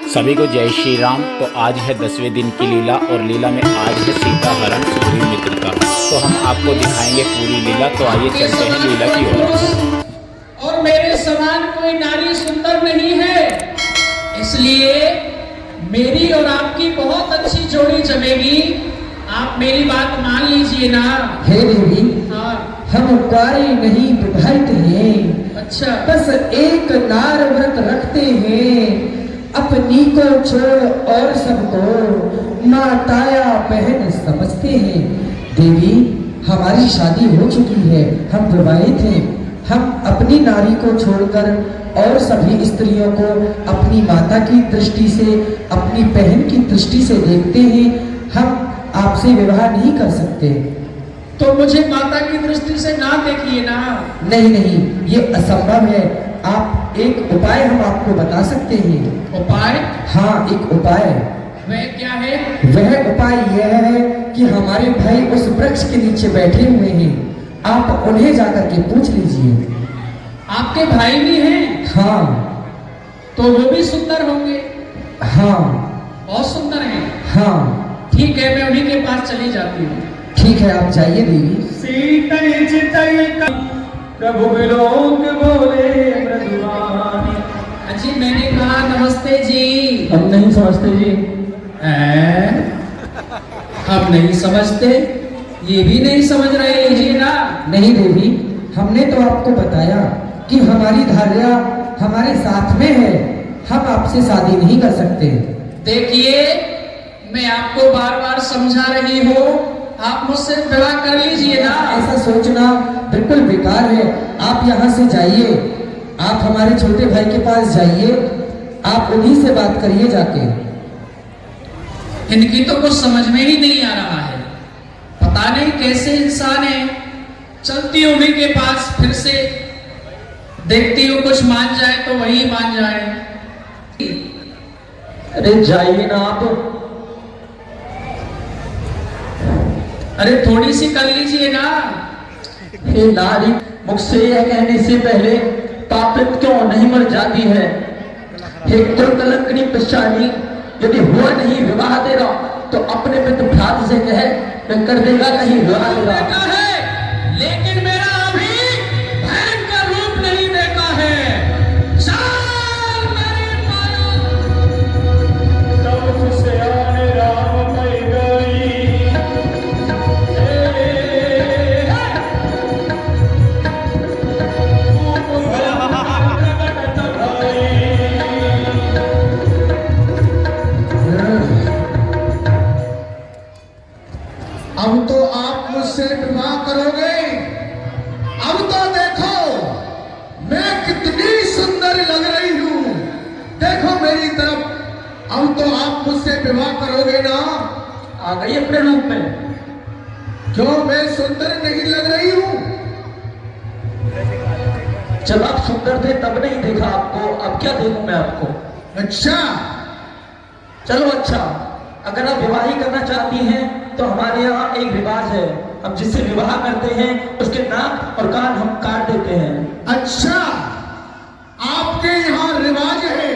सभी को जय श्री राम। तो आज है 10वें दिन की लीला और लीला में आज है सीता हरण सुग्रीव मित्र का। तो हम आपको दिखाएंगे पूरी लीला। तो आइए चलते हैं लीला की ओर। और मेरे समान कोई नारी सुंदर नहीं है, इसलिए मेरी और आपकी बहुत अच्छी जोड़ी जमेगी। आप मेरी बात मान लीजिए ना। हे देवी, हाँ। हम कुंवारे नहीं विवाहित हैं। अच्छा। बस एक नार व्रत रखते हैं, अपनी को छोड़ और सबको माँ ताया बहन समझते हैं। देवी, हमारी शादी हो चुकी है, हम विवाहित हैं। हम अपनी नारी को छोड़कर और सभी स्त्रियों को अपनी माता की दृष्टि से, अपनी बहन की दृष्टि से देखते हैं। हम आपसे विवाह नहीं कर सकते। तो मुझे माता की दृष्टि से ना देखिए ना। नहीं नहीं, ये असंभव है। आप एक उपाय हम आपको बता सकते हैं। उपाय? हाँ, एक उपाय। वह क्या है? वह उपाय यह है कि हमारे भाई उस वृक्ष के नीचे बैठे हुए हैं, आप उन्हें जाकर के पूछ लीजिए। आपके भाई भी हैं? हाँ। तो वो भी सुंदर होंगे? हाँ। बहुत सुंदर हैं? हाँ। ठीक है, मैं उन्हीं के पास चली जाती हूँ। ठीक है, आप जाइए देवी। सीतई चितई प्रभु विलोक बोले मृदुवानी। अजी, मैंने कहा नमस्ते जी। हम नहीं समझते जी। हम नहीं समझते, ये भी नहीं समझ रहे जी ना। नहीं देवी, हमने तो आपको बताया कि हमारी धार्या हमारे साथ में है, हम आपसे शादी नहीं कर सकते। देखिए, मैं आपको बार बार समझा रही हूँ, आप मुझसे विवाह कर लीजिए ना। ऐसा सोचना बिल्कुल बेकार है। आप यहाँ से जाइए, आप हमारे छोटे भाई के पास जाइए, आप उन्हीं से बात करिए जाके। इनकी तो कुछ समझ में ही नहीं आ रहा है। पता नहीं कैसे इंसान है। चलती हूँ उन्हीं के पास, फिर से देखती हूँ कुछ मान जाए तो वही मान जाए। अरे जाइए ना आप। अरे थोड़ी सी कर लीजिए ना। हे नारी, मुझसे यह कहने से पहले पापित क्यों नहीं मर जाती है? हे कुलकलंकनी पिशानी, यदि हुआ नहीं विवाह तेरा तो अपने पिता भ्रात से कहे, मैं कर देगा नहीं विवाह तेरा। लेकिन मेरा अभी भयंकर रूप नहीं देखा है। चल मेरी माया। तब तुझसे आने राम कई गई। अब तो आप मुझसे विवाह करोगे। अब तो देखो मैं कितनी सुंदर लग रही हूँ। देखो मेरी तरफ। अब तो आप मुझसे विवाह करोगे ना? आ गई अपने रूप में। क्यों, मैं सुंदर नहीं लग रही हूँ? जब आप सुंदर थे तब नहीं देखा आपको, अब क्या देखूं मैं आपको? अच्छा। चलो अच्छा, अगर आप विवाह ही करना चाहती हैं तो हमारे यहाँ एक रिवाज है, हम जिससे विवाह करते हैं उसके नाक और कान हम काट देते हैं। अच्छा, आपके यहाँ रिवाज है,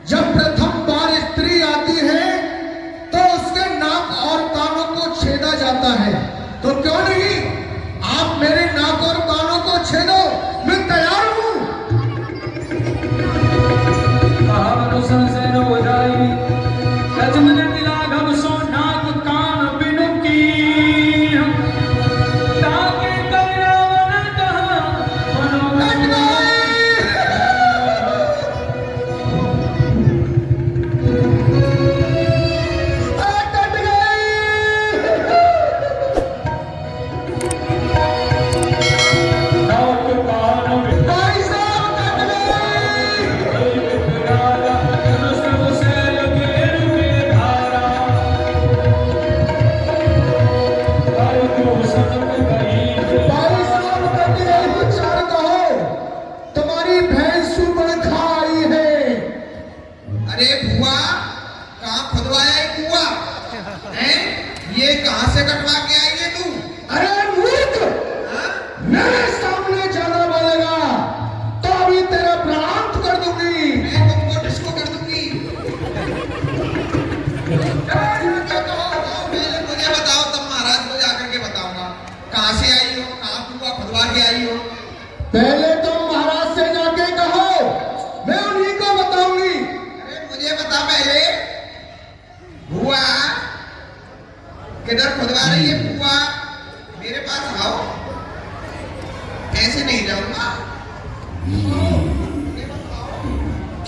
जब प्रथम बार स्त्री आती है तो उसके नाक और कानों को छेदा जाता है। तो क्यों नहीं आप मेरे नाक और कानों को छेदो, मैं तैयार हूं।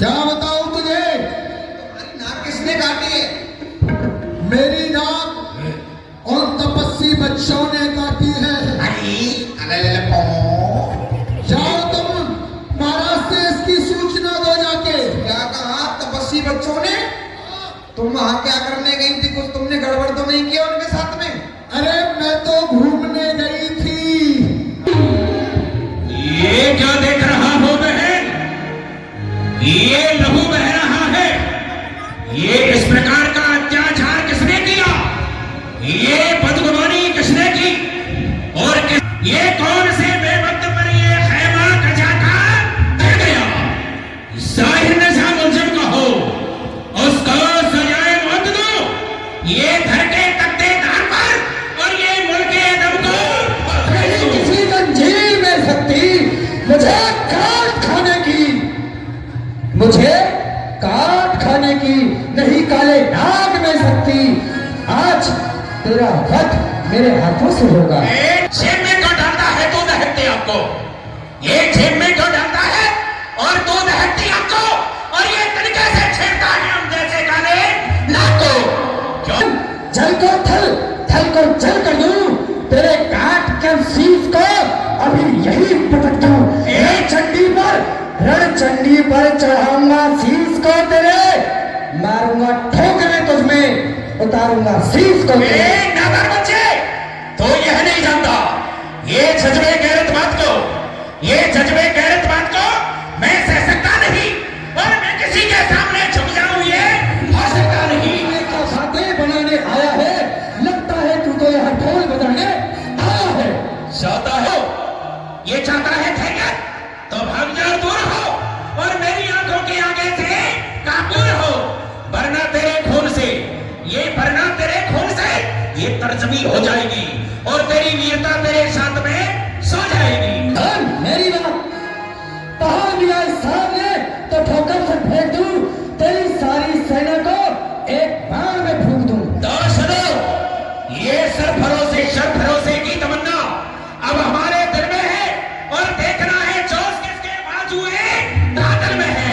क्या बताऊं तुझे? नाक किसने काटी है? मेरी नाक उन तपस्वी बच्चों ने काटी है। जाओ तुम महाराज से इसकी सूचना दो जाके। क्या कहा तपस्वी बच्चों ने? तुम वहां क्या करने गई थी? कुछ तुमने गड़बड़ तो नहीं किया उनके साथ में? अरे मैं तो घूमने गई थी। ये क्या देख रहा हो बहन? ये लहू बह रहा है। ये इस प्रकार का अत्याचार किसने किया? ये बदगुमानी किसने की? और ये कौन से बेवक्त पर ये खैमा कजाका कर गया? जाहिर नशा मुलजिम का हो, उसको सजाए मौत दो। ये धर के तख्ते दार पर और ये मुल्क अदब को किसी जंजीर में सकती मुझे काट खाने की, मुझे काट खाने की नहीं काले नाग में सकती। आज तेरा वध मेरे हाथों से होगा। जेब में क्यों डालता है तू दहकती आपको? ये जेब में क्यों डालता है और तू दहकती आपको? और ये तरीके से छेड़ता है हम जैसे काले नाग को। क्यों? जल को थल, थल को जल कर दूं, तेरे काट के शीश को अभी यही पटक दूं। रण चंडी पर, रण चंडी पर चढ़ाऊंगा शीश को तेरे, मारूंगा ठोकरे तुझमें, उतारूंगा शीश को तेरे। नागर बच्चे, तो यह नहीं जानता ये जज्बे गैरत बात को, ये जज्बे गैरत बात को मैं सह सकता नहीं और मैं किसी के सामने झुक जाऊं ये हो सकता नहीं। बातें बनाने आया है, लगता है तू तो यहाँ ढोल बजाने आया है। चाहता हो, ये चाहता है धैर्य, तो भाग जाओ, दूर हो और मेरी आंखों के आगे से काबूल हो, वरना तेरे खून से, ये वरना तेरे खून से ये तर्जमी हो जाएगी और तेरी वीरता तेरे साथ में सो जाएगी। मेरी बात कहा लिया इस सामने तो ठोकर से फेंक दूं, तेरी सारी सेना को एक बार में फूंक दूं। तो सुनो, ये सर भरोसे की तमन्ना अब हमारे दिल में है और देखना है जोश किसके बाजुए दादल में है।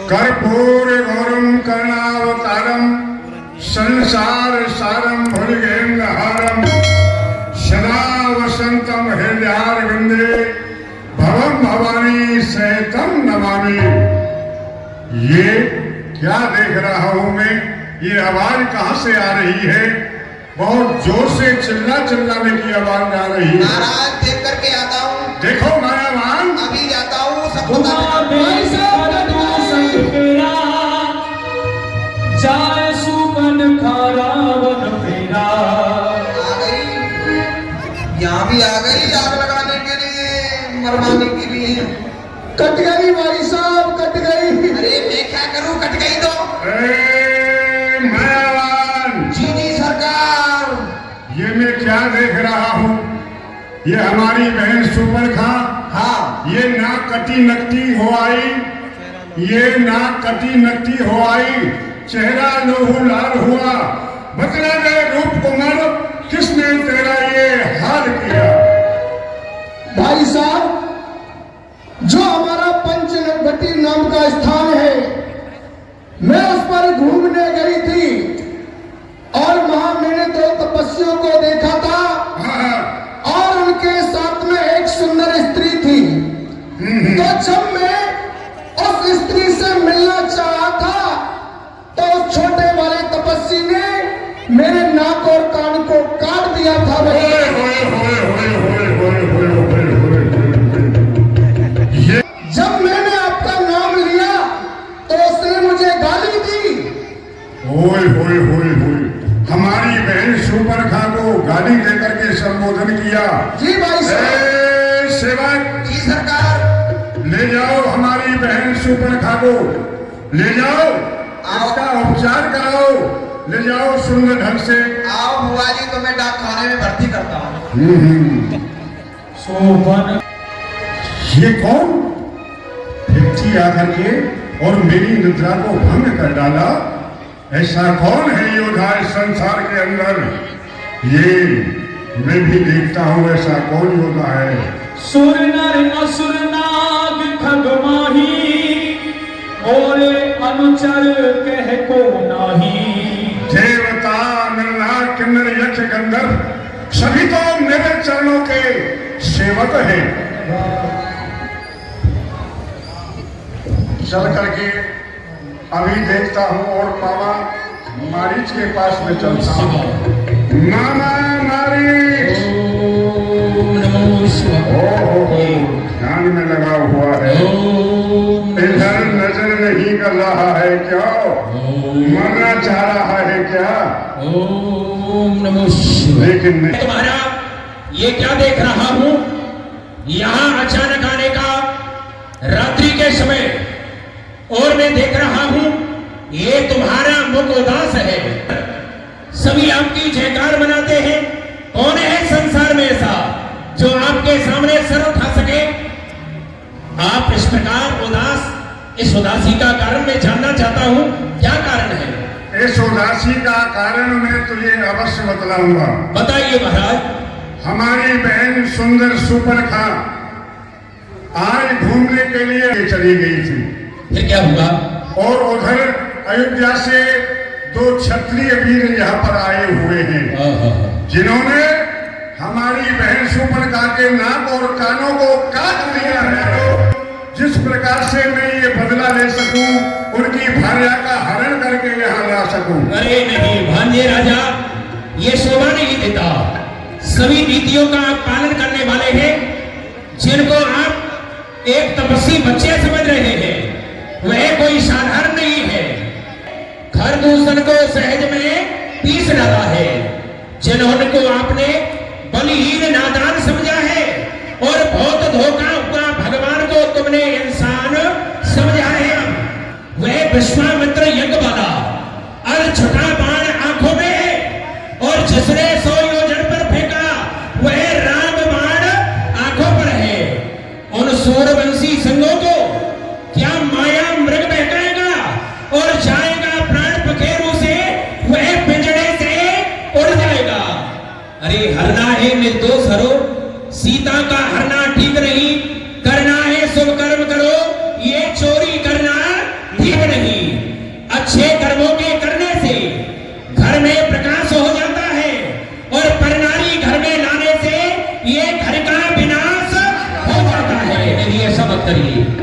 कर्पूर गौरम कर्णावतारम संसार सारम भुजगेन्द्रहारम सदा वसंतम हृदयारविंदे भवम भवानी सहितम नमामि। ये क्या देख रहा हूं मैं? ये आवाज कहां से आ रही है? बहुत जोर से चिल्लाने की आवाज आ रही है। महाराज देख करके आता हूँ। देखो मायावान, अभी जाता हूँ, सब पता जाए सुमन खारावन फेरा। आ गई, यहाँ भी आ गई आग लगाने के लिए, मरवाने के लिए। कट गई भाई साहब, कट गई। अरे मैं क्या करूं, कट गई तो। मायावान, जी सरकार। ये मैं क्या देख रहा हूँ? ये हमारी बहन सुपर्णखा, हाँ, ये नाक कटी नकटी हो आई, ये नाक कटी नकटी हो आई, चेहरा लोहू लाल हुआ, बतला दे रूप कुमार, किसने तेरा ये हाल किया? भाई साहब, जो हमारा पंचनगटी नाम का स्थान है, मैं उस पर घूमने गई थी और वहां मैंने दो तपस्वियों को देखा था हाँ, और उनके साथ में एक सुंदर स्त्री थी। जब मैं उस स्त्री से मिलना चाहा था तो उस छोटे वाले तपस्वी ने मेरे नाक और कान को काट दिया था। जब मैंने आपका नाम लिया तो उसने मुझे गाली दी। होए होए होए होए, हमारी बहन सुपर्णखा को गाली देकर के संबोधन किया। जी भाई साहब। सेवक, जी सरकार। ले जाओ हमारी बहन सुपर्णखा को, ले जाओ, इसका उपचार कराओ, ले जाओ सुंदर ढंग से। आओ बुआ जी, तो मैं डाक खाने में भर्ती करता हूँ। शोभन ये कौन व्यक्ति आकर के और मेरी निद्रा को भंग कर डाला? ऐसा कौन है योद्धा इस संसार के अंदर? ये मैं भी देखता हूँ ऐसा कौन योद्धा है। सुर नर असुर नाग खगमाही और अनुचर कह को नाही। देवता नरनाग किन्नर यक्ष गंधर्व सभी तो मेरे चरणों के सेवक हैं। चल करके अभी देखता हूँ और मामा मारीच के पास में चलता हूँ। मामा मारीच। ओम नमो शिवाय। ध्यान में लगा हुआ है, इधर नजर नहीं कर रहा है क्या? मरना चाह रहा है क्या? ओम नमो शिवाय। लेकिन नहीं। तुम्हारा ये क्या देख रहा हूं? यहां अचानक आने का रात्रि के समय, और मैं देख रहा हूं ये तुम्हारा मुख उदास है। सभी आपकी जयकार मनाते हैं। कौन है संसार में ऐसा जो आपके सामने सर उठा सके? आप इस प्रकार उदास, इस उदासी का कारण मैं जानना चाहता हूं, क्या कारण है? इस उदासी का कारण मैं तुझे अवश्य बतलाऊंगा। बताइए महाराज। हमारी बहन सुंदर सुपर्णखा आज घूमने के लिए चली गई थी। फिर क्या हुआ? और उधर अयोध्या से दो क्षत्रिय वीर यहाँ पर आए हुए हैं, जिन्होंने हमारी बहन सुपर्णखा के नाक और कानों को काट दिया है। जिस प्रकार से मैं ये बदला ले सकूं, उनकी भार्या का हरण करके यहाँ ला सकूं। अरे नहीं भांजे राजा, ये शोभा नहीं देता। सभी नीतियों का आप पालन करने वाले हैं, जिनको आप एक तपस्वी बच्चे समझ रहे हैं, वह कोई साधारण नहीं है। खरदूषण को सहज में पीस डाला है। जिन्होंने को आपने बलहीन नादान समझा है और बहुत धोखा हुआ भगवान को तुमने इंसान समझा है। वह विश्वामित्र यज्ञ वाला छठा बाण आंखों में है, और जिसने 100 योजन पर फेंका वह राम बाण आंखों पर है। उन सूर्यवंशी संघों को क्या माया मृग बहकाएगा और जाएगा प्राण पखेरु से, वह पिंजड़े से उड़ जाएगा। अरे हरना है निर्दोष हरो, सीता का हरना ठीक नहीं। करना है शुभ कर्म करो, ये चोरी करना ठीक नहीं। अच्छे कर्मों के करने से घर में प्रकाश हो जाता है, और परनारी घर में लाने से ये घर का विनाश हो जाता है। यदि ऐसा मत करिए।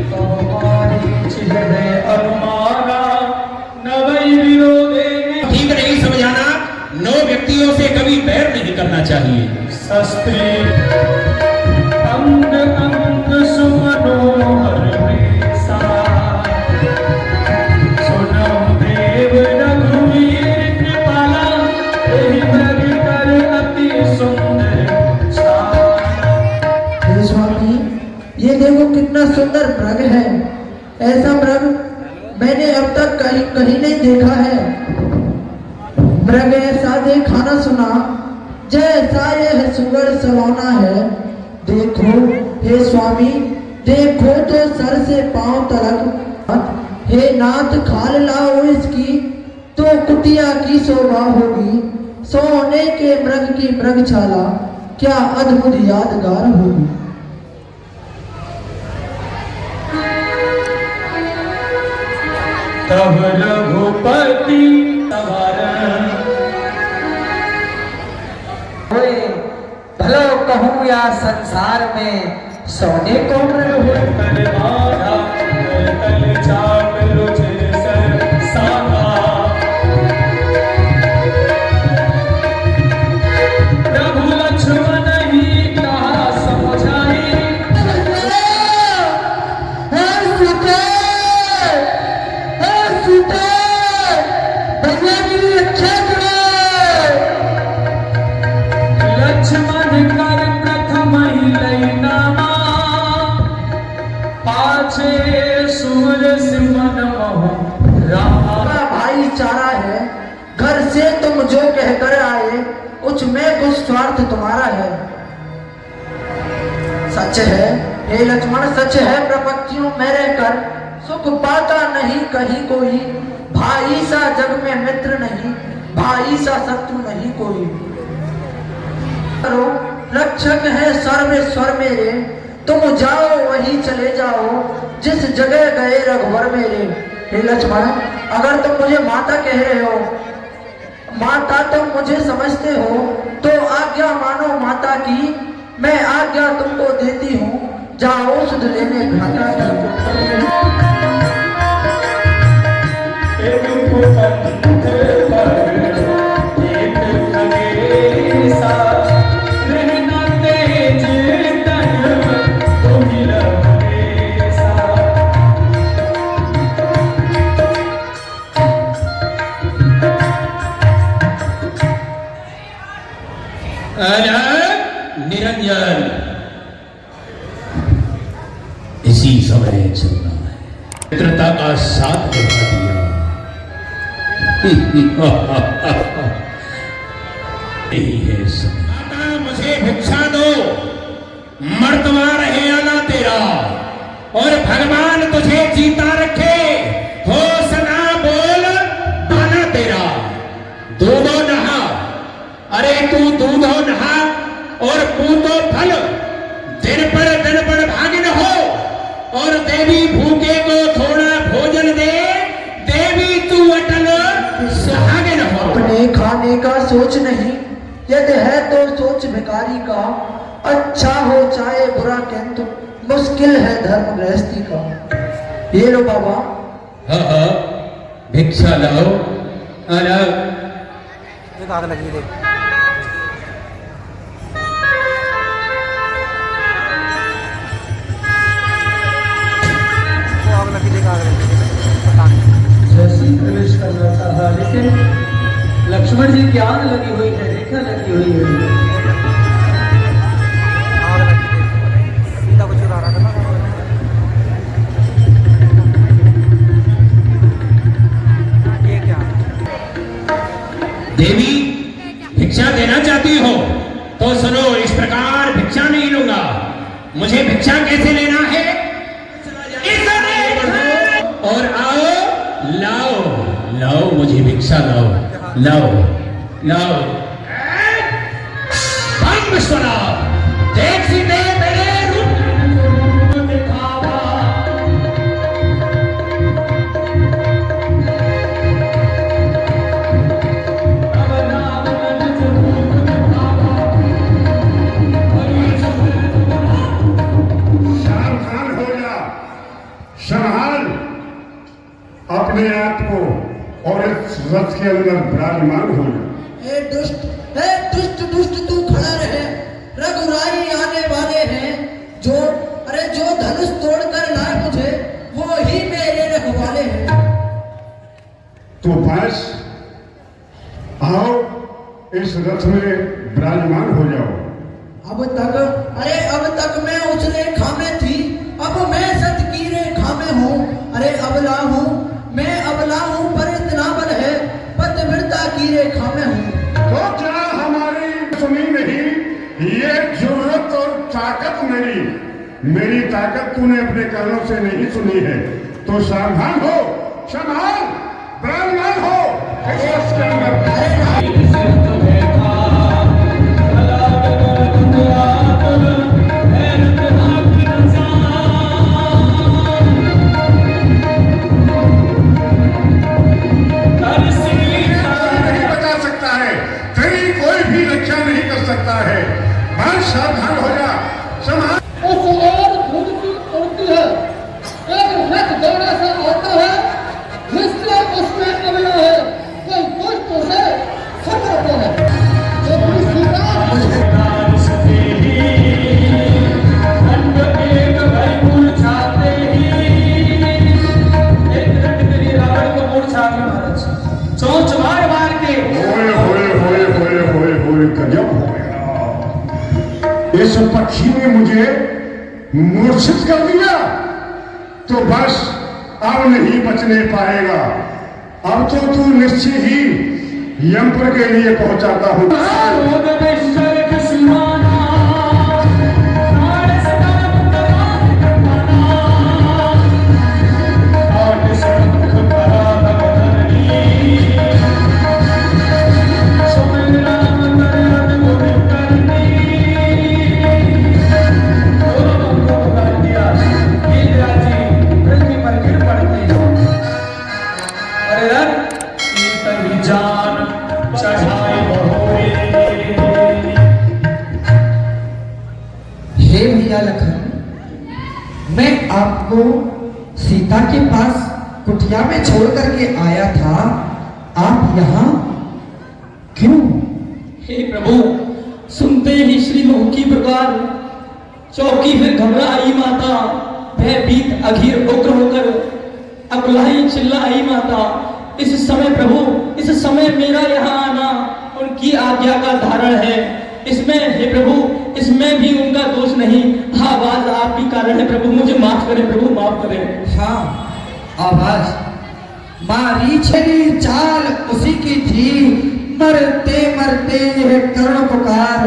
ठीक नहीं समझाना। 9 व्यक्तियों से कभी बैर नहीं करना चाहिए। शस्त्री अंग अंग सुमनोहर वेसा, सुनो देव रघुवीर कृपाला, एहि मृग कर अति सुंदर छाया। हे स्वामी, ये देखो कितना सुंदर मृग है। ऐसा मृग मैंने अब तक कहीं नहीं देखा है। मृग ऐसा देखा न सुना, जैसा यह सुगढ़ सलोना है। देखो हे स्वामी, देखो तो सर से पांव तक। हे नाथ, खाल लाओ इसकी तो कुटिया की शोभा होगी। सोने के मृग की मृगशाला क्या अद्भुत यादगार होगी। तब रघुपति सवारण, भलो कहूँ या संसार में सोने को करवाए पाछे सुर सिमन महु रामा। भाईचारा है, घर से तुम जो कहकर आए कुछ में कुछ स्वार्थ तुम्हारा है। सच है हे लक्ष्मण, सच है प्रपंचियों में रहकर सुख पाता नहीं कहीं कोई। भाई सा जग में मित्र नहीं, भाई सा शत्रु नहीं कोई। रक्षक है सर्वेश्वर मेरे, तुम जाओ वहीं चले जाओ जिस जगह गए रघुवर मेरे। हे लक्ष्मण, अगर तुम मुझे माता कह रहे हो, माता तुम मुझे समझते हो, तो आज्ञा मानो माता की। मैं आज्ञा तुमको देती हूँ, जाओ सुध लेने भ्राता की। निरंजन इसी समय चलना है, मित्रता का साथ निभा दिया। यही है समय। माता मुझे भिक्षा दो, मर्तवा रहे आना तेरा, और भगवान तुझे जीता रखे, हो सना बोल बाना तेरा। दूधो नहा, अरे तू दूधो नहा और पूतो फल, दिन पर भागिन हो, और देवी भूखे को थोड़ा भोजन दे, देवी तू अटल सुहागिन हो। अपने खाने का सोच नहीं, यदि है तो सोच भिखारी का। अच्छा हो चाहे बुरा किंतु मुश्किल है धर्म गृहस्थी का। ये लो बाबा। हाँ भिक्षा लाओ। अलग आग लगी देख। जैसे प्रवेश करना चाहा, लेकिन लक्ष्मण जी की आग लगी हुई है, रेखा लगी हुई है। सीता को चुरा रहा था ना। ये क्या? देवी भिक्षा देना चाहती हो तो सुनो, इस प्रकार भिक्षा नहीं लूंगा। मुझे भिक्षा कैसे लेना है, और आओ लाओ लाओ, मुझे भिक्षा लाओ लाओ लाओ। विश्वना देख सीते मेरे रूप दिखावा, सावधान हो जा, संभाल अपने आप को और इस रथ के अंदर विराजमान हो जा। हे दुष्ट दुष्ट तू खड़ा रहे, रघुराई आने वाले हैं। जो धनुष तोड़कर लाए मुझे, वो ही मेरे रखवाले हैं। तो बस आओ इस रथ में विराजमान हो जाओ। अब तक मैं उस रेखा में थी, अब मैं सत की रेखा में हूँ। अरे अबला हूँ, मैं अबला हूँ, पर इतना बल है, पतिव्रता की रेखा में हूँ। तो क्या हमारी सुनी नहीं, ये जरूरत और ताकत मेरी ताकत तूने अपने कर्णों से नहीं सुनी है। तो सावधान हो, संभाल, विराजमान हो इस रथ के अंदर। सकता है, बस सावधान हो जा, संभाल। उस ओर धूप की उड़ती है, एक रथ दौड़ा सा आता है, जिससे उसमें अबला है, कोई दुष्ट उसे खतरता है। जो अपनी सीता चोंच मार मार के गजब हो गया। इस पक्षी ने मुझे मूर्छित कर दिया। तो बस अब नहीं बचने पाएगा। अब तो तू निश्चय ही यमपुर के लिए पहुंचाता हूँ। हे भैया लखन, मैं आपको सीता के पास कुटिया में छोड़ करके आया था, आप यहाँ क्यों? हे प्रभु, सुनते ही श्री महू की पुकार, चौकी में घबराई माता, भयभीत अधीर उग्र होकर अकुलाई चिल्लाई माता। इस समय प्रभु, इस समय मेरा यहाँ आना उनकी आज्ञा का धारण है। इसमें हे प्रभु, इसमें भी उनका दोष नहीं, आवाज आपकी कारण है प्रभु, मुझे माफ करें प्रभु, माफ करें। हाँ, आवाज मारीचरी चाल उसी की थी, मरते मरते यह करुण पुकार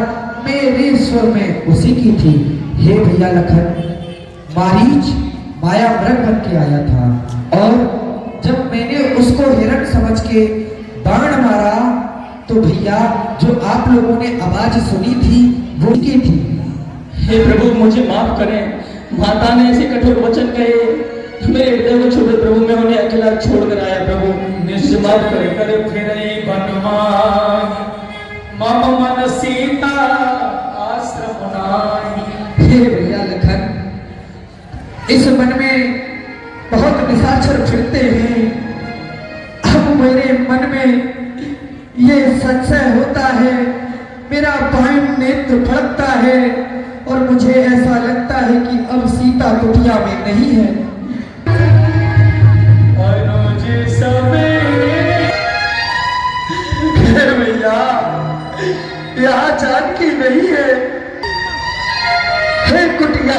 मेरे स्वर में उसी की थी। हे भैया लखन, मारीच माया मृग बन के आया था और जब मैंने उसको हिरण समझ के बाण मारा तो भैया जो आप लोगों ने आवाज सुनी थी वो की थी। हे प्रभु, मुझे माफ करें, माता ने ऐसे कठोर वचन कहे, मेरे हृदय को छोड़े प्रभु, मैं उन्हें अकेला छोड़कर आया प्रभु, मुझे माफ करें। कर फिर बनवान मम मन सीता आश्रम नाई। हे भैया लखन, इस मन में बहुत निशाचर फिरते हैं। अब मेरे मन में ये संशय होता है, मेरा बाएं नेत्र फड़कता है और मुझे ऐसा लगता है कि अब सीता कुटिया में नहीं है। भैया, यहाँ जानकी नहीं है। हे कुटिया,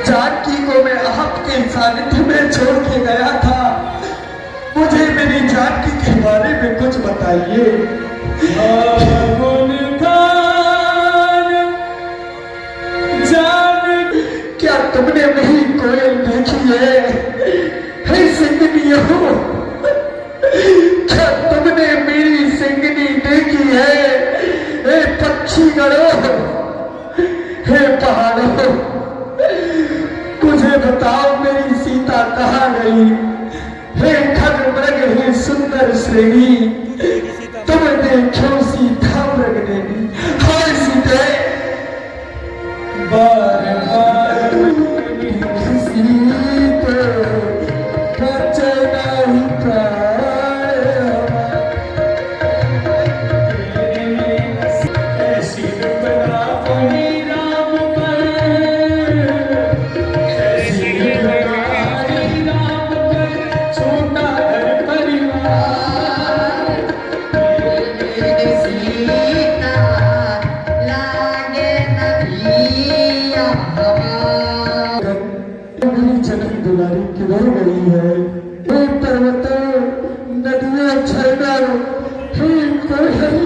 जानकी को मैं आपके सानिध्य में छोड़ के गया था, मुझे मेरी जानकी के बारे में कुछ बताइए। क्या तुमने मेरी कोयल देखी है? हे सिंगनी हो, क्या तुमने मेरी सिंगनी देखी है? हे पक्षी गणों, हे पहाड़ों, मुझे बताओ मेरी सीता कहाँ गई? हे खग मृग, हे सुंदर श्रेणी, तुम देखो सीता मृग देवी। हाय सीते, बार बार सीते बचे नहीं प्राण, ऐसी बना पड़ी राम पर, ऐसी बना पड़ी राम पर, छोटा घर परिवार, सीता लागे नदिया हवा। मेरी जनक दुलारी किधर गई है? हे पर्वतों, नदियों, झरनों, हे कोयल,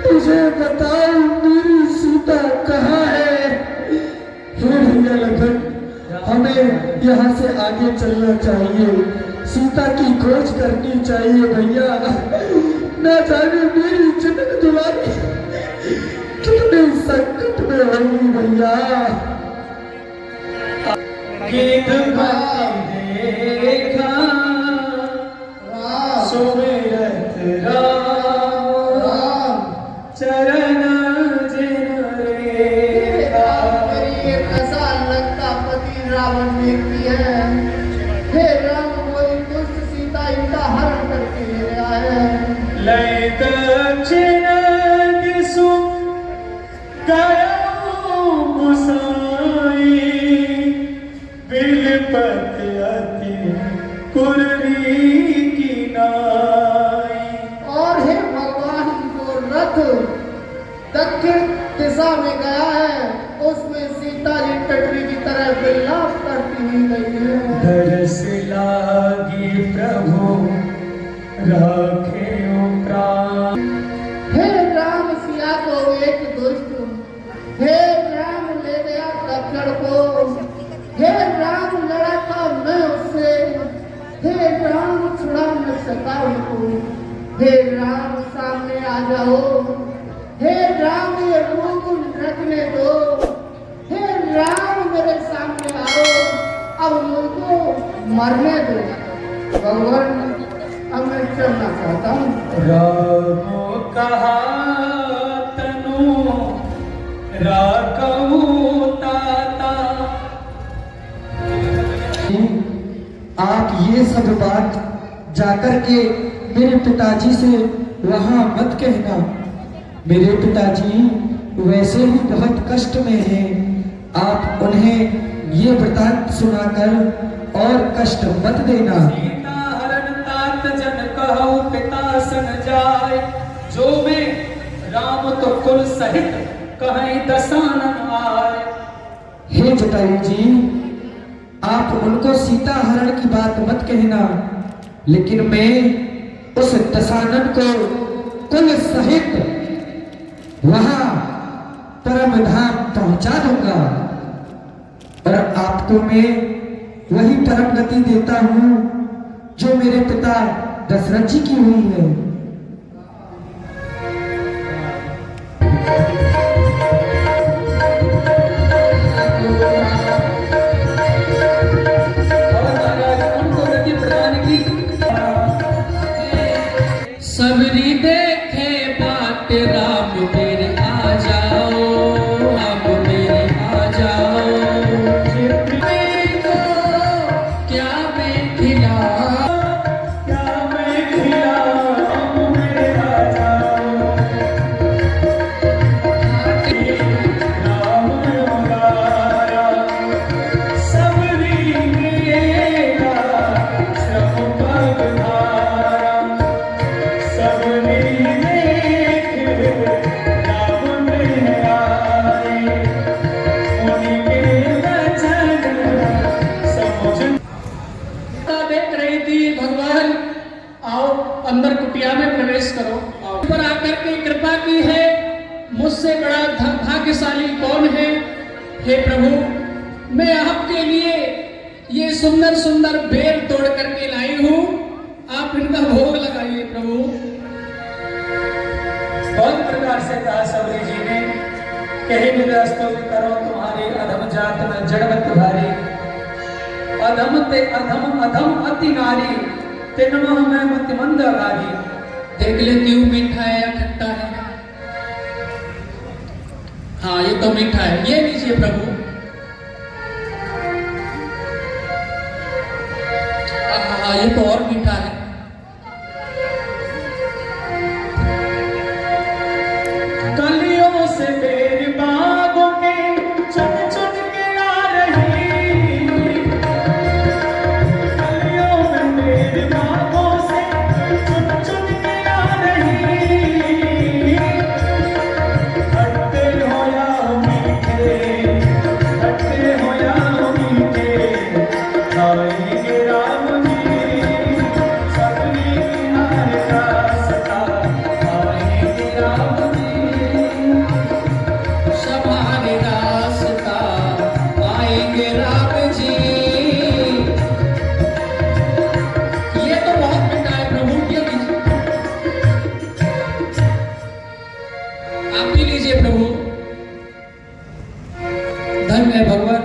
मुझे बताओ मेरी सीता कहाँ है? हे भैया लखन, हमें यहाँ से आगे चलना चाहिए, सीता की खोज करनी चाहिए भैया। न जाने मेरी जनक दुलारी कितने संकट में होगी भैया। देखा सुमिरत राम चरण जिन रेखा। ऐसा लगता पति रावण व्यक्ति है। हे राम, कोई दुष्ट सीता इनका हरण करके ले आए। लय दक्षिण दिसु गयो मुसाई, बिल दर्द लाभ करती हुई गई है। दरस लागी प्रभु राखे प्राण। हे राम सिया को एक दुष्ट, हे राम ले गया दक्षिण को, हे राम लड़ा था मैं उससे, हे राम छुड़ा न सका उनको, हे राम सामने आ जाओ, हे राम ये रूप रखने दो, हे राम मेरे सामने आओ, अब मुझको मरने दो। भगवान अब मैं चलना चाहता हूँ। रामो कहा तनु राखहु ताता। आप ये सब बात जाकर के मेरे पिताजी से वहां मत कहना। मेरे पिताजी वैसे ही बहुत कष्ट में हैं। आप उन्हें ये वृतांत सुनाकर और कष्ट मत देना। सीता हरण तात जन कहु पिता सन जाय, जो मैं राम तो कुल सहित कहीं दसानन आए। हे जटायु जी, आप उनको सीता हरण की बात मत कहना, लेकिन मैं उस दशानन को कुल सहित वहां परम धाम पहुंचा दूंगा और आपको मैं वही परम गति देता हूं जो मेरे पिता दशरथ जी की हुई है। सबरी देखे बात राम मेरे आ जाओ, अब मेरे आ जाओ। को क्या मैं खिलाऊं, क्या मैं खिलाऊं मेरे राजा, राम मुरारा सबरी मेरा श्रम पगधारा। सबरी देख राम में आए, उनके वचन समझ। देख रही थी भगवान, आओ अंदर कुटिया में प्रवेश करो। पर आकर के कृपा की है, मुझसे बड़ा भाग्यशाली कौन है। हे प्रभु, मैं आपके लिए ये सुंदर सुंदर बेल तोड़ करके लाई हूँ, आप इनका भोग लगाइए प्रभु। बहुत प्रकार से कहा सबरी जी ने, कहे निरस्तो करो तुम्हारे अधम जात में जड़वत भारी। अधम ते अधम अधम अति नारी, तिनमह में मति मंद आगारी। देख लेती हूँ मीठा है या खट्टा है। हाँ ये तो मीठा है, ये लीजिए प्रभु। हाँ ये तो और मीठा है। कलियों से मेरे बागों में चुन चुन के आ रही, कलियों में मेरे बागों से चुन चुन के आ रही। खट्टे हो या मीठे, खट्टे हो या मीठे, खाएंगे राम जी सबरी किनारे रास्ता, खाएंगे राम सवारे रास्ता आएंगे राम जी। ये तो बहुत मीठा है प्रभु, ये लीजिए, आप भी लीजिए प्रभु। धन्य है भगवान।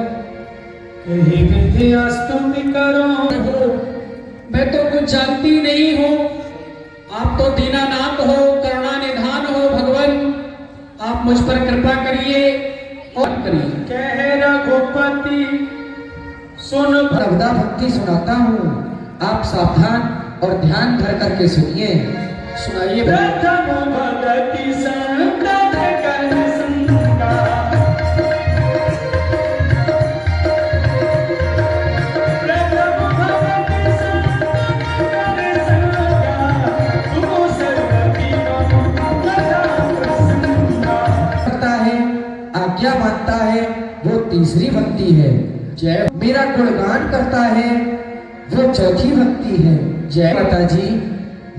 कहीं विधि अस्तुति करो। प्रभु मैं तो कुछ जानती नहीं हूँ, आप तो दीनानाथ हो, करुणा निधान हो भगवान, आप मुझ पर कृपा करिए और करिए। कह रघुपति सुन प्रभुदा भक्ति सुनाता हूँ, आप सावधान और ध्यान धर करके सुनिए। सुनाइए प्रभु। प्रथम भगति संगत कर संगा, प्रथम भगति संगत कर संगा, तुम सर्वति लगता है आज्ञा मानता है, वो तीसरी भक्ति है। जय मेरा गुणगान करता है वो चौथी भक्ति है। जय माता जी।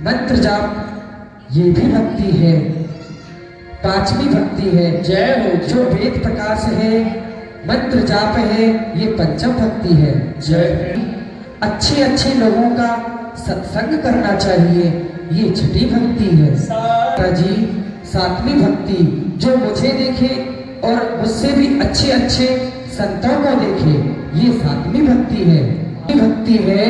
मंत्र जाप ये भी भक्ति है, पांचवी भक्ति है। जय हो। जो वेद प्रकाश है, मंत्र जाप है, ये पंचम भक्ति है। जय। अच्छे अच्छे लोगों का सत्संग करना चाहिए, ये छठी भक्ति है। माता जी सातवीं भक्ति, जो मुझे देखे और मुझसे भी अच्छे अच्छे संतों को देखे, ये सातवीं भक्ति है। भक्ति है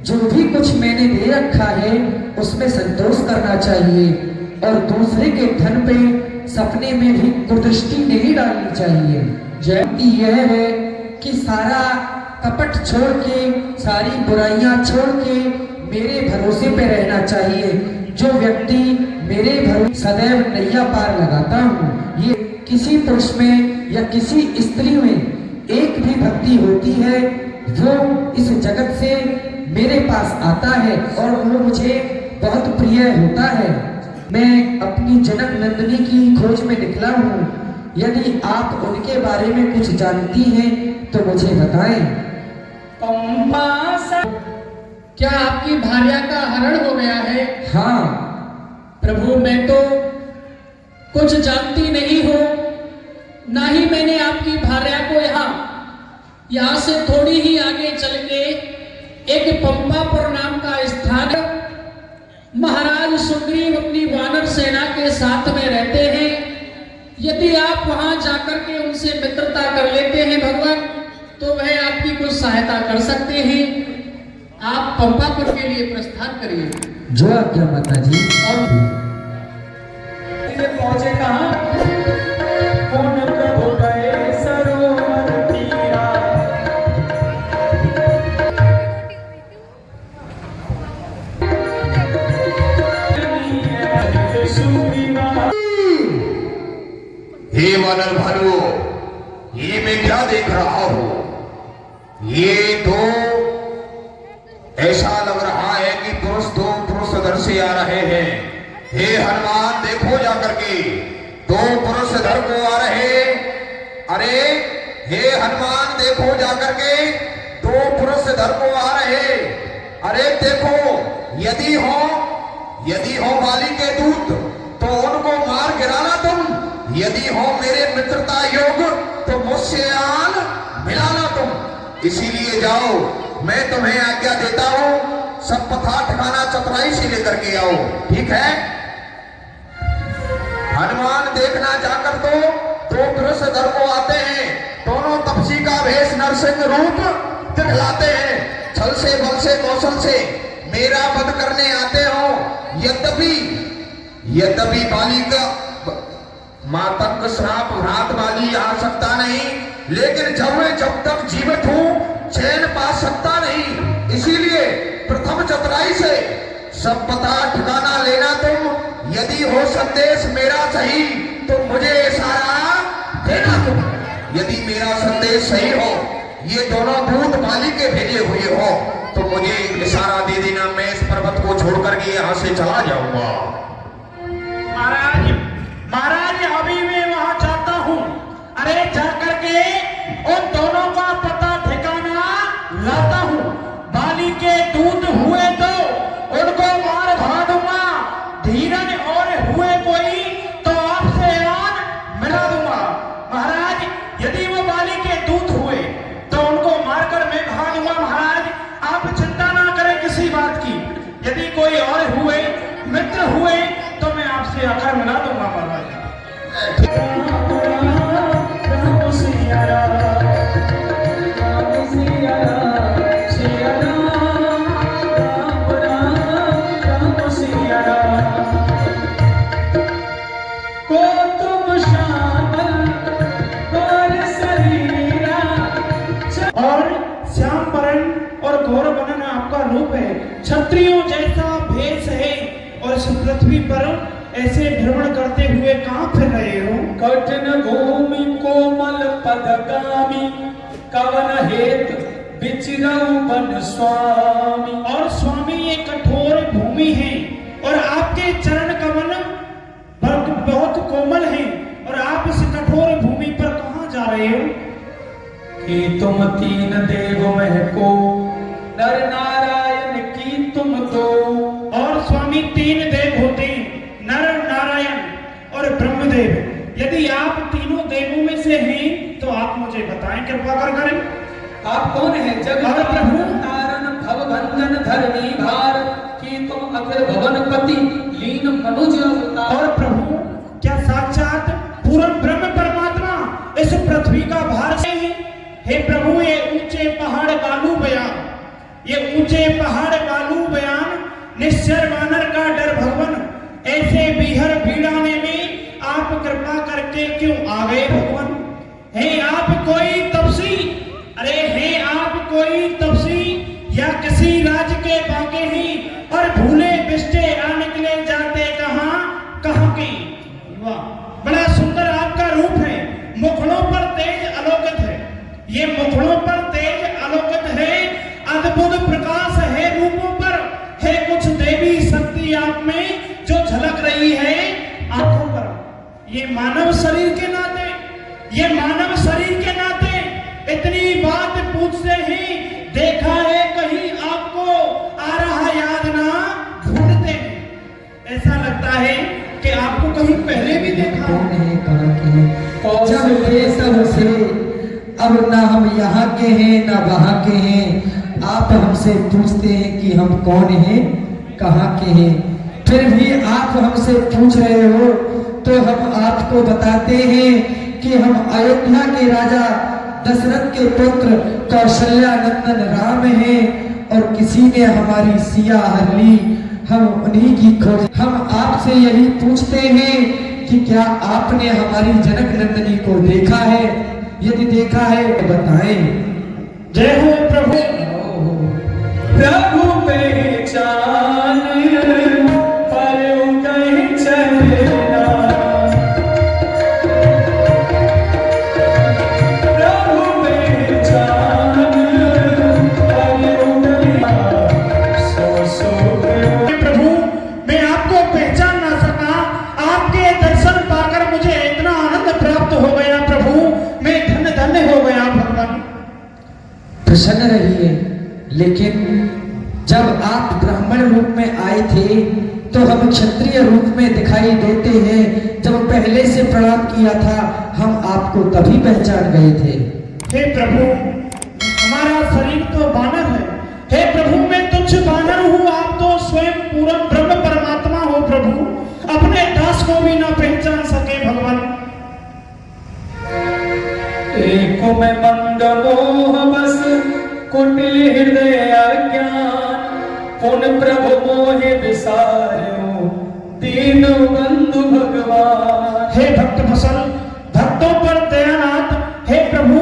जो भी कुछ मैंने दे रखा है उसमें संतोष करना चाहिए और दूसरे के धन पे सपने में भी कुदृष्टि नहीं डालनी चाहिए। जयंती यह है कि सारा कपट छोड़ के, सारी बुराइयां छोड़ के मेरे भरोसे पे रहना चाहिए। जो व्यक्ति मेरे भरोसे सदैव नैया पार लगाता हूँ, ये किसी पुरुष में या किसी स्त्री में एक भी भक्ति होती है, वो इस जगत से मेरे पास आता है और वो मुझे बहुत प्रिय होता है। मैं अपनी जनक नंदिनी की खोज में निकला हूँ। यदि आप उनके बारे में कुछ जानती हैं तो मुझे बताएं। क्या आपकी भार्या का हरण हो गया है? हाँ प्रभु, मैं तो कुछ जानती नहीं हूँ, ना ही मैंने आपकी भार्या को यहाँ से थोड़ी ही आगे चल के एक पंपापुर नाम का स्थान, महाराज सुग्रीव अपनी वानर सेना के साथ में रहते हैं। यदि आप वहां जाकर के उनसे मित्रता कर लेते हैं भगवान, तो वह आपकी कुछ सहायता कर सकते हैं। आप पंपापुर के लिए प्रस्थान करिए। जो आज्ञा माता जी। और पहुंचे कहाँ? कौन प्रभु गए सरोवर तीरा। हे वानर भालू, ये मैं क्या देख रहा हूं? ये तो ऐसा लग रहा है कि दो पुरुष इधर से आ रहे हैं। हे हनुमान, देखो जाकर के, दो पुरुष इधर को आ रहे। अरे हे हनुमान, देखो जाकर के, दो पुरुष इधर को आ रहे। अरे देखो, यदि हो बाली के दूत तो उनको मार गिराना तुम, यदि हो मेरे मित्रता योग तो मुझसे आन मिलाना तुम। इसीलिए जाओ, मैं तुम्हें आज्ञा देता हूं, सब पथा ठिकाना चतुराई से लेकर के आओ, ठीक है? हनुमान देखना जाकर तो दो पुरुष दर को आते हैं, दोनों तपसी का भेष नरसिंह रूप दिखलाते हैं। छल से बल से कौशल से मेरा वध करने आते हो। यद्यपि बाली का मातंग श्राप भ्रात वाली आ सकता नहीं, लेकिन जब तक जीवित हूं चैन पा सकता नहीं। इसीलिए प्रथम चतुराई से सब पता ठिकाना लेना तुम। यदि हो संदेश मेरा सही तो मुझे इशारा देना तुम। यदि मेरा संदेश सही हो, ये दोनों दूत बाली के भेजे हुए हो, तो मुझे इशारा दे देना, मैं इस पर्वत को छोड़कर के यहाँ से चला जाऊंगा। महाराज अभी मैं वहां जाता हूँ। अरे जाकर के उन दोनों का पता ठिकाना लाता हूँ। बाली के दूत हुए तो उनको मार भाड़ूंगा, धीरज और हुए कोई तो आपसे आन मिला दूंगा। महाराज, यदि वो बाली के दूत हुए तो उनको मारकर मैं भागूंगा। महाराज, आप चिंता ना करें किसी बात की। यदि कोई और हुए, मित्र हुए, तो मैं आपसे आकर मिला दूंगा। महाराज और श्याम वर्ण और गौर बनन आपका रूप है, क्षत्रियों जैसा भेष है, और इस पृथ्वी पर ऐसे भ्रमण करते हुए कहाँ फिर रहे हो? कठिन भूमि कोमल पदगामी, कवन हेत विचरऊ बन स्वामी। और स्वामी, ये कठोर भूमि है और आपके चरण कमल बहुत कोमल है, और आप इस कठोर भूमि पर कहाँ जा रहे हो? कि तुम तीन देव में को नर नारायण की तुम तो। और स्वामी तीन देव होते हैं, नर नारायण और ब्रह्मदेव। यदि आप तीनों देवों में से हैं तो आप मुझे बताएं, कृपा कर करें। आप कौन है? जगत प्रभु तारण भव भंजन धरणी भार कि तुम अखिल भुवनपति लीन मनुज अवतार। और प्रभु क्या साक्षात पूर्ण ब्रह्म परमात्मा इस पृथ्वी का भार से है? हे प्रभु, ये ऊंचे पहाड़ बालू बयान, ये ऊंचे पहाड़ बालू बयान, निश्चर वानर का डर भगवन, ऐसे बीहर बीड़ाने में आप कृपा करके क्यों आ गए भगवान? है आप कोई तपसी? अरे है आप कोई तपसी या किसी राज्य के बाके ही और भूले बिस्टे आ निकले जाते कहाँ कहाँ के? वाह, बड़ा सुंदर आपका रूप है, मुखड़ों पर तेज अलौकित है, ये मुखड़ों पर तेज अलौकित है, अद्भुत प्रकाश है रूपों पर, है कुछ देवी शक्ति आप में जो झलक रही है आंखों पर। ये मानव शरीर के नाते, ये मानव शरीर के नाते इतनी बात पूछते ही देखा है कहीं आपको आ रहा याद ना ढूंढते हैं। ऐसा लगता है कि आपको कहीं पहले भी देखा कौन है, कहाँ के हैं? जब ये सब से अब ना हम यहाँ के हैं ना वहाँ के हैं, आप हमसे पूछते हैं कि हम कौन हैं, कहाँ के हैं, फिर भी आप हमसे पूछ रहे हो तो हम आपको बताते हैं कि हम अयोध्या के राजा दशरथ के पुत्र कौशल्या नंदन राम हैं और किसी ने हमारी सिया हर ली, हम उन्हीं की खोज। हम आपसे यही पूछते हैं कि क्या आपने हमारी जनक नंदनी को देखा है? यदि देखा है तो बताएं। जय हो प्रभु। प्रभु पहचान पर कहीं चलना, प्रभु पहचान पर प्रभु मैं आपको पहचान ना सका, आपके दर्शन पाकर मुझे इतना आनंद प्राप्त हो गया प्रभु, मैं धन्य धन्य हो गया भगवान। प्रसन्न रहिए, लेकिन जब आप ब्राह्मण रूप में आए थे तो हम क्षत्रिय रूप में दिखाई देते हैं। जब पहले से प्रणाम किया था हम आपको तभी पहचान गए थे। हे प्रभु, हमारा शरीर तो बानर है, हे प्रभु मैं तुच्छ बानर हूँ, आप तो स्वयं पूर्ण ब्रह्म परमात्मा हो प्रभु, अपने दास को भी ना पहचान सके भगवान। एक में मंद मोह बस कुटिल हृदय अज्ञान, पुन प्रभु मोहे विसारो दीन बंधु भगवान। हे भक्त फसल, भक्तों पर दयानाथ, हे प्रभु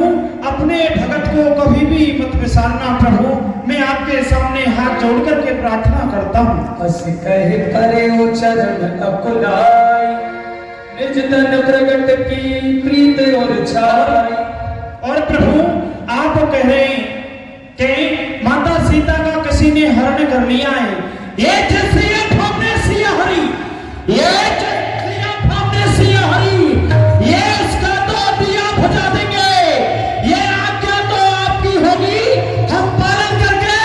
अपने भगत को कभी भी मत विसारना प्रभु, मैं आपके सामने हाथ जोड़ करके प्रार्थना करता हूँ। अस कह करे ओ चरण अकुलाई, निज तन प्रगट की प्रीत और छाई। और प्रभु आप कह रहे हैं कि माता सीता का किसी ने हरण कर लिया है, ये जैसे हमने सिया हरी, ये जैसे हमने सिया हरी, ये उसका तो दिया बुझा देंगे, ये आज्ञा तो आपकी होगी, हम पालन करके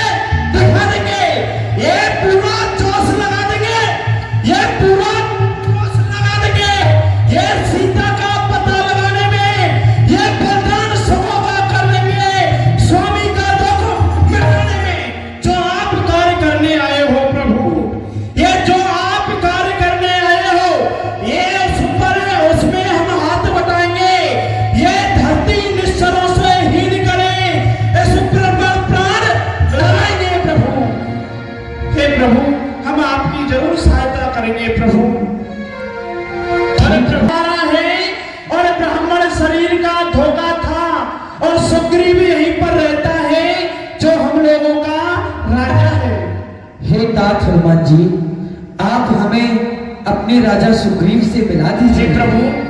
दिखा देंगे, ये पूरा जोश लगा देंगे, ये पूरा जोश लगा देंगे, ये सीता का पता लगाने में, ये बलिदान समोगा कर देंगे, स्वामी का दुख मिटाने में। जो आप कार्य करने आए हो प्रभु, ये जो आप कार्य करने आए हो, ये उस पर उसमें हम हाथ बटाएंगे, ये धरती निश्चरों से हीन करें, इस पर प्राण लगाएंगे प्रभु। हे प्रभु हम आपकी जरूर सहायता करेंगे प्रभु। और प्रभारा है और ब्राह्मण शरीर का धोखा था, और सुग्रीव यहीं पर रहता है जो हम लोगों का राजा है। हे तात हनुमान जी, आप हमें अपने राजा सुग्रीव से मिला दीजिए प्रभु।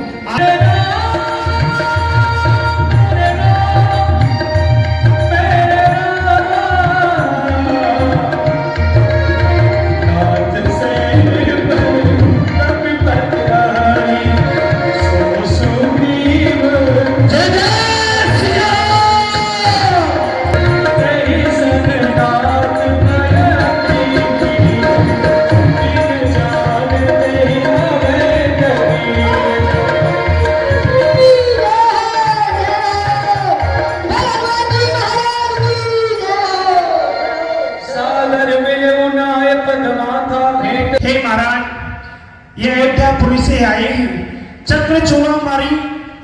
सीतापुरी से आए हैं। चक्रचूड़ामणि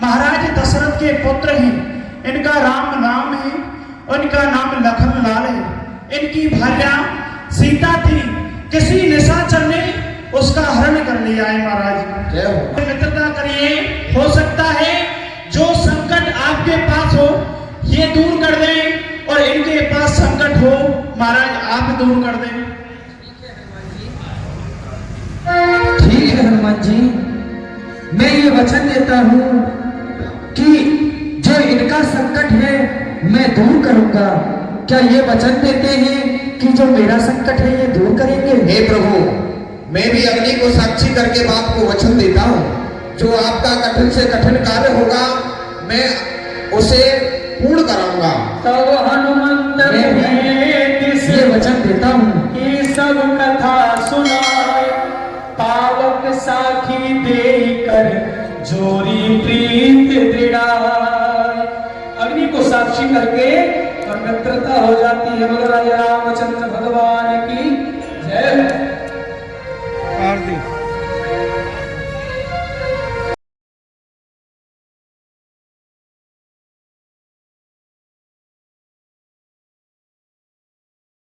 महाराज दशरथ के पुत्र हैं। इनका राम नाम है, उनका नाम लखन लाल है। इनकी भार्या सीता थी, किसी निशाचर ने उसका हरण कर लिया है महाराज। मित्रता करिए, हो सकता है जो संकट आपके पास हो ये दूर कर दें, और इनके पास संकट हो महाराज आप दूर कर दें। ठीक है हनुमान जी, मैं ये वचन देता हूँ कि जो इनका संकट है मैं दूर करूंगा। क्या ये वचन देते हैं कि जो मेरा संकट है ये दूर करेंगे? हे प्रभु, मैं भी अग्नि को साक्षी करके बाप को वचन देता हूँ, जो आपका कठिन से कठिन कार्य होगा मैं उसे पूर्ण कराऊंगा। तब हनुमंत ये वचन देता हूँ कि सब कथा सुनाए, पावक साखी देकर जोरी प्रीत दृढ़ाए। अग्नि को साक्षी करके और मित्रता हो जाती है। बोलो राजा रामचंद्र भगवान की जय।